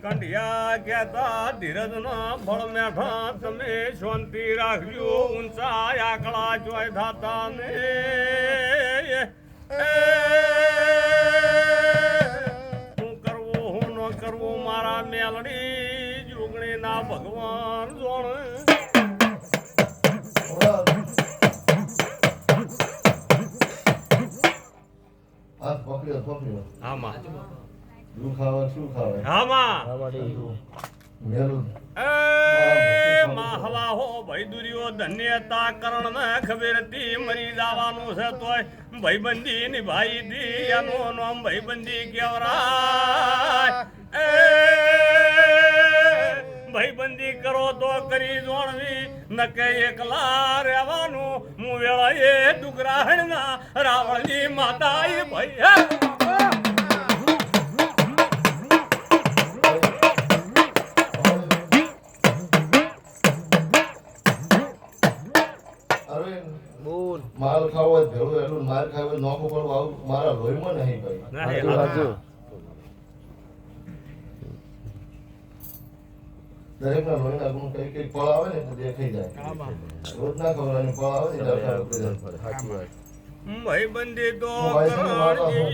કંઢિયા કહેતા ધીરજના ફળ મેઠા તમે શાંતિ રાખજો ઊંચા આકડા જોઈ થાતા ને હું કરવું હું ન કરવું મારા મેલડી જોગણી ના ભગવાન જોણે હાથ પકડ્યો આમાં શું ખાવા શું ખાવા આમાં મેલું એ માં હવા હો ભાઈ દુર્યો ધન્યતા કરણ ને ખબર હતી મરી જવાનું છે તોય ભાઈબંધી નિભાઈ દી એનું નામ ભાઈબંધી કેવરાય એ ભાઈબંધી કરો તો કરી જોણવી નકે એકલા રહેવાનું હું વેળાએ ડુગરાહણના રાવણની માતા એ ભાઈ માલ ખાવો હોય ભેળું એટલું માર ખાવો નોખું પડવું આવું મારા લોહીમાં નહીં ભાઈ દરેક ના લોહી ના ગુણ કઈ ફળ આવે ને તો દેખાઈ જાય રોજ ના ખબર ફળ આવે ને ભાઈબંધી તો હું ભાઈ